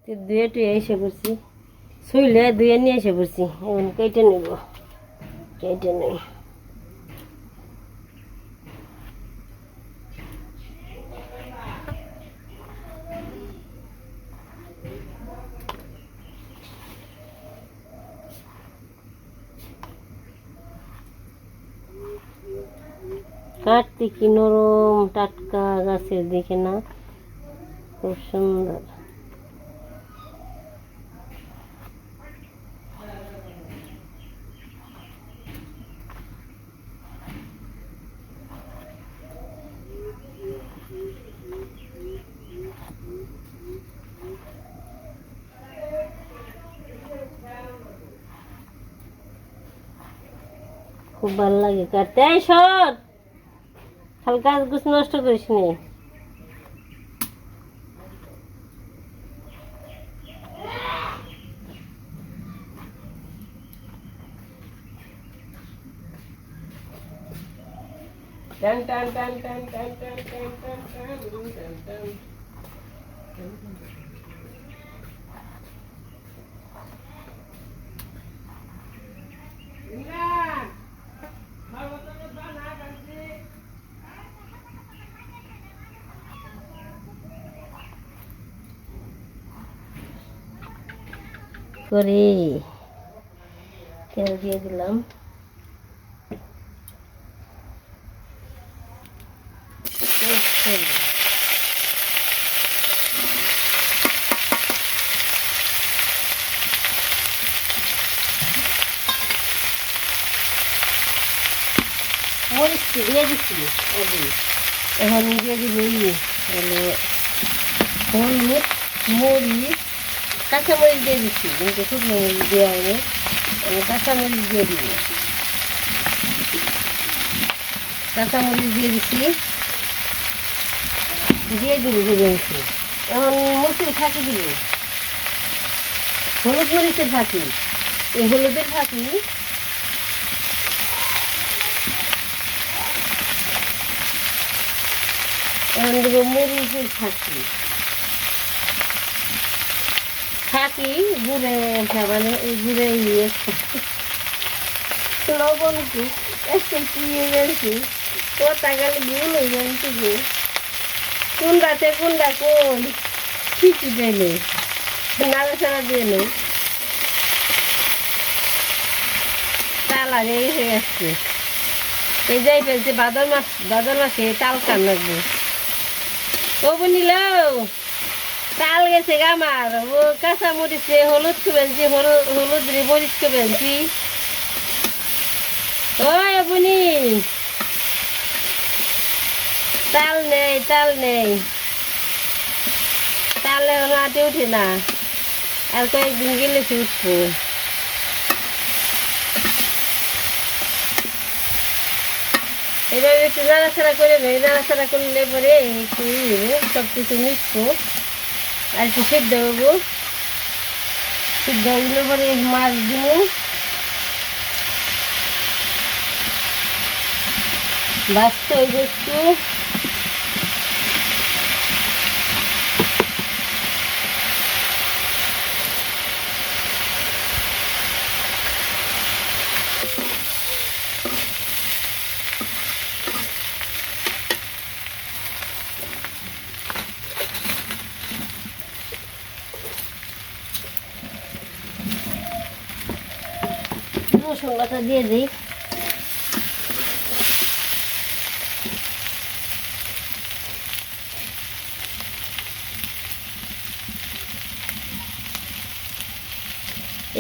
ধুয়ে টুয়ে এসে পড়ছি, শুইলে ধুয়ে নিয়ে এসে পড়ছি। এখন কেটে নেব, কেটে নেই। কাটতে কি নরম টাটকা গাছের দিকে না, খুব সুন্দর। খুব ভালো লাগে কাটতে। এই সর, হালকা গাছ নষ্ট করিস নি। টান টান টান টান টান টান টান টান টান টান টান। করে তেল দিয়ে দিলাম। মরিচ দিয়ে দিচ্ছি আগে, এখন দিয়ে দিব হলুদ, মরিচ, কাঁচামরিচ দিয়ে দিচ্ছি, কিন্তু শুকনো মরিচ দেওয়া হবে। আমি কাঁচামরিচ দিয়ে দিব, কাঁচামরিচ দিয়ে দিচ্ছি, দিয়ে দিব দিচ্ছি। এখন মরিচের ফাঁকি দিব, হলুদ মরিচের ফাঁকি, এই হলুদের ফাঁকি এখন দেবো মরিচের ফাঁকি, ফাঁকি গুঁড়ে মানে গুঁড়ে লবণ কি একটু পিয়ে গেছি, কথা গেলে ভুল হয়ে যাচ্ছি যে কোনটাতে কোনটা কোন ঠিকই দেয়নি, নাড়াচাড়া দিয়ে নেই, তাল আগে হয়ে আসছে। এই যাই ফেলছে ভাদর মাসে তাল কান লাগবে। ও বুনিল তাল গেছে গামার, ও কাঁচা মরিচে হলুদ খুবেছি, হলুদ রে মরিচ খুবেছি। ও বুনি তাল নেই, তাল নেই, তাল এখন হাতে উঠে না, আর কয়েকদিন গেলে উঠবো। এবার একটু নাড়াচাড়া করে নেই, নাড়াচাড়া করলে পরে একটু সব কিছু মিশবো, আর একটু সিদ্ধ হবো, সিদ্ধ হইলে পরে মাছ দিব, ভাজতে হইবে একটু। রসুন বাটা দিয়ে দিই,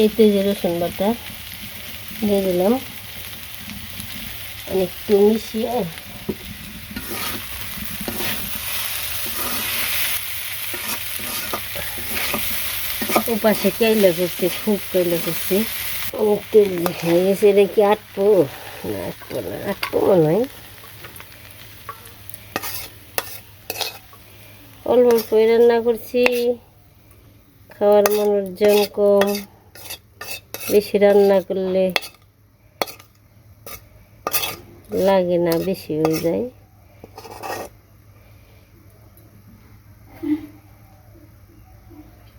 এই তো যে রসুন বাটা দিয়ে দিলাম, একটু মিশিয়ে ওপাশে কেইলে করছি, খুব কেইলে করছি, অনেক তেল হয়ে গেছে। এটা কি আটবো না, আটবো না, আটবো মনে হয়। অল্প অল্প রান্না করছি, খাওয়ার মানুষজন কম, বেশি রান্না করলে লাগে না, বেশি হয়ে যায়।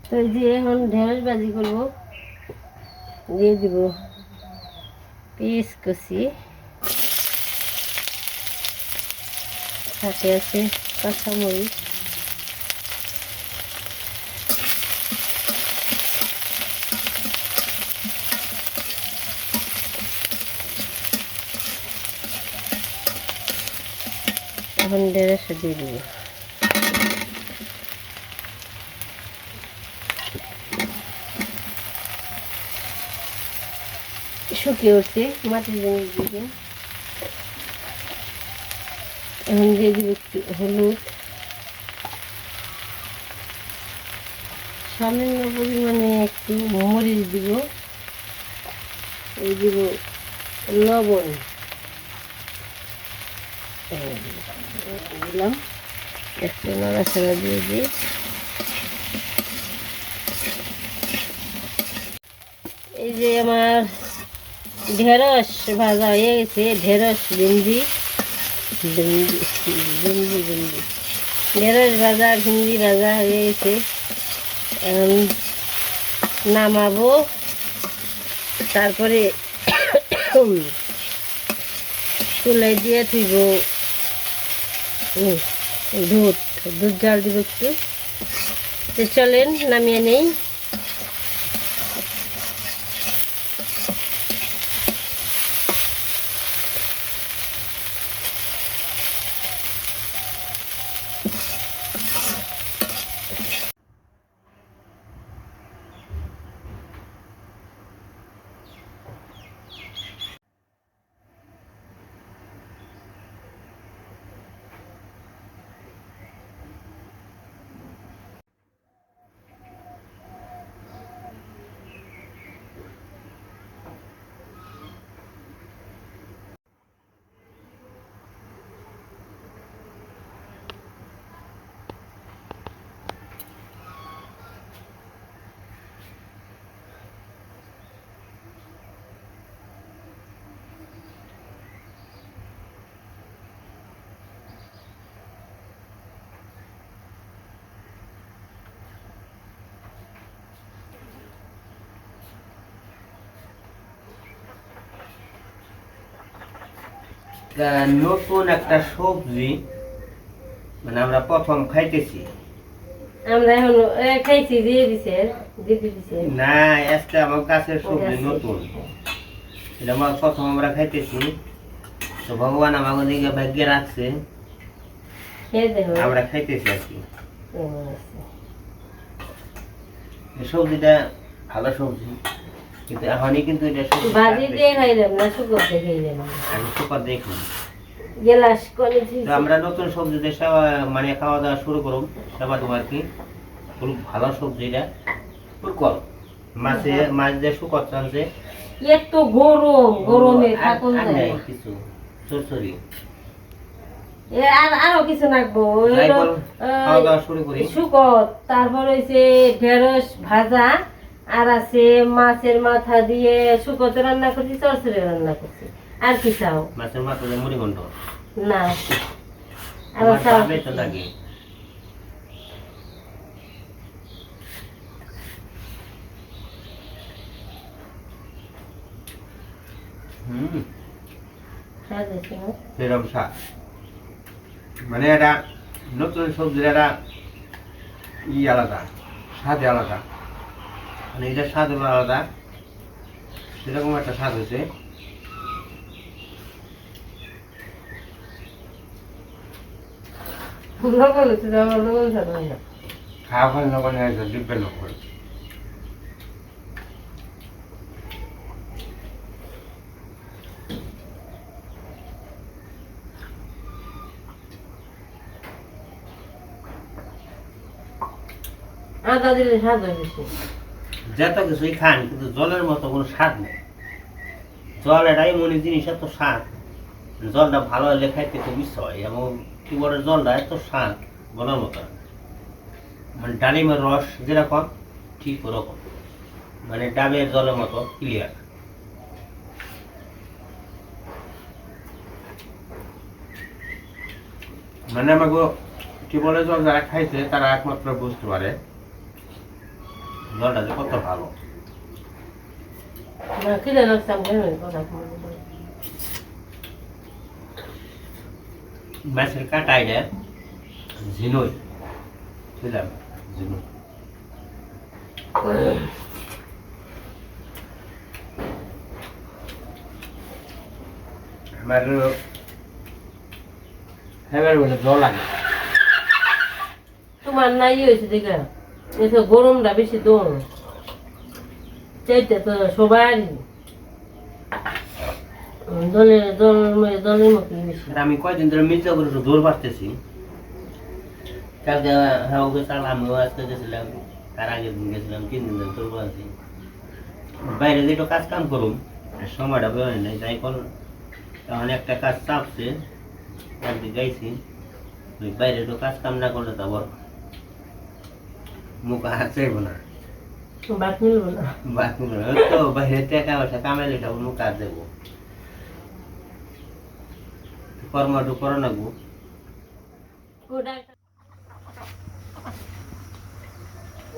তো এই যে এখন ঢেঁড়স ভাজি করবো, দিয়ে দিব পেঁয়াজ কুচি, সাথে আছে কাঁচামরিচ, এখন ঢেঁড়স দিয়ে দিব। শুকিয়ে উঠছে মাটির জিনিস দিকে। এখন দিয়ে দিব একটু হলুদ, সামান্য পরিমাণে একটু মরিচ দিব, এই দিব লবণ দিলাম, একটু নাড়াচাড়া দিয়ে দিই। এই যে আমার ঢেঁড়স ভাজা হয়ে গেছে, ঢেঁড়স ভিন্ডি ভিন্ডি ভিন্ডি ভিন্ডি ঢেঁড়স ভাজা ভিন্ডি ভাজা হয়ে গেছে। এখন নামাবো, তারপরে চুলায় দিয়ে থইব দুধ দুধ জাল দিব একটু। তো চলেন নামিয়ে নেই। নতুন একটা সবজি মানে আমরা প্রথম খাইতেছি। আমরা এখন খাইছি, দিয়ে দিছে না, আজকে আমার কাছের সবজি নতুন, এটা আমার প্রথম আমরা খাইতেছি। তো ভগবান আমাকে দিকে ভাগ্যে রাখছে, আমরা খাইতেছি আর কি। এই সবজিটা ভালো সবজি, কিন্তু এখনই কিন্তু এটা ভাজি দিয়ে খাইলাম না, শুকর দিয়ে খাইলাম। আমি সুপার দেখুন গেলাস করে আমরা নতুন সবজি দিয়ে মানে খাওয়া দাওয়া শুরু করুন। সেবা তোমার কি খুব ভালো সবজিটা, ফুলকল মাছে মাছ দিয়ে শুকর চালছে, এত গরম, গরমে থাকুন যায় কিছু চরচরি আরো কিছু নাকবো। খাওয়া দাওয়া শুরু করি। শুকর, তারপর হইছে ঢেঁড়স ভাজা, আর আছে মাছের মাথা দিয়ে শুকতে রান্না করছি, চরচরে রান্না করছি। আর কি চাও? মাছের মাথা দিয়ে মুড়ি ঘন্ট না, আবার চাও তো লাগে। এরকম স্বাদ, মানে এটা নতুন সবজির একটা আলাদা স্বাদ, আলাদা মানে এটা স্বাদ হলো আলাদা, সেরকম একটা স্বাদ হয়েছে। খাওয়া খাওয়া লবণ দিব্যের লোক করে। আদা দিলে স্বাদ হয় বেশি। যত কিছুই খান কিন্তু জলের মতো কোনো স্বাদ নেই। জল এটাই মনে জিনিস, এত স্বাদ, জলটা ভালো হলে খাইতে খুব ইচ্ছা হয়। এবং টিউবওয়েলের জলটা এত স্বাদ বলার মতো, মানে ডালিমের রস যেরকম ঠিক ওরকম, মানে ডাবের জলের মতো ক্লিয়ার। মানে আমাকে টিউবওয়েলের জল যারা খাইছে তারা একমাত্র বুঝতে পারে জলটা যে কত ভালো। না খিদে লাগছে আমি কথা মাছের কাটা এটা ঝিনুই বুঝলাম, ঝিনুই আমার হেবার বলে জল লাগে। তোমার নাই হয়েছে দেখে এসব গরমটা বেশি তো চাইতে তো সবাই দলের মতো বেশি। আর আমি কয়দিন ধরে মির্জাপুর একটু দৌড় পারতেছি। কালকে হ্যাঁ ওকে চাল আমিও আজকে গেছিলাম, তার আগের দিন গেছিলাম, 3 দিন ধরে দৌড় পাচ্ছি। বাইরে যে একটু কাজ কাম করুম সময়টা বেরোয় নাই, তাই কর তখন একটা কাজ চাপছে একদিন গাইছি। ওই বাইরে একটু কাজ কাম না করলে তো আবার মুখ হাত চাইব না, বাদ মিলবো না। বাকি তো বাইরে টাকা পয়সা কামাইলে এটা মুখ হাত দেবো, কর্ম একটু করে নেবো।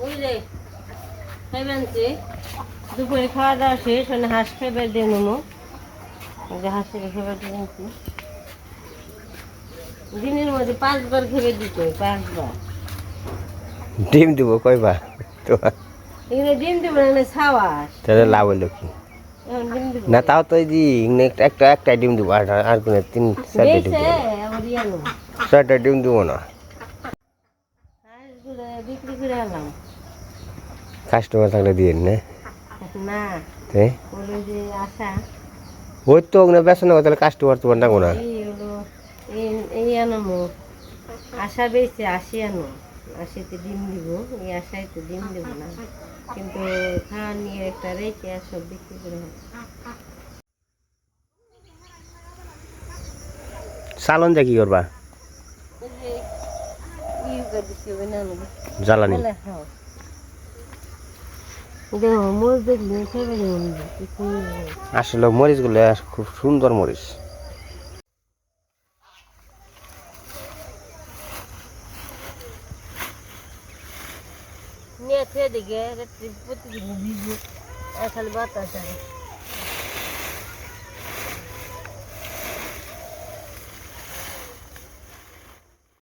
ওই যে খাইবেনছে দুপুরে খাওয়া দাওয়া শেষ মানে হাঁস খাইবার দিয়ে নেবো, হাঁসের খাবার দিয়েছি দিনের মধ্যে 5 বার খেয়ে দিতে 5 বার। ডিম দিব কয়বার তোমার? এখানে ডিম দেবো না ছাওয়াস, তাহলে লাভ হইলো কি? এখন ডিম দেবো না তাও তো এই যে একটা ডিম দিব, আর কোনো 3-4টা ডিম বেশে দিব, আবার ইয়ে নেবো 6টা ডিম দিব না। হাঁসগুলো বিক্রি করে আনলাম কাস্টমার থাকলে দিয়ে না না তাই বলে যে আশা ওই তো ওখানে বেসন না তাহলে কাস্টমার তোমার ডাকো না। এই হলো এই আনবো আশা বেশি 80 আনো, 80তে ডিম দিব, এই আশায় তো ডিম দেবো না, কিন্তু খাওয়া নিয়ে একটা রেখে সব বিক্রি করে চালন যা কি করবা? জ্বালানি দেখো মরিচ দেখলে খেয়ে আসলে মরিচ গুলো খুব সুন্দর মরিচ। নিয়ে খেয়ে দেখে প্রতিদিন ভিজে খালি বাতাস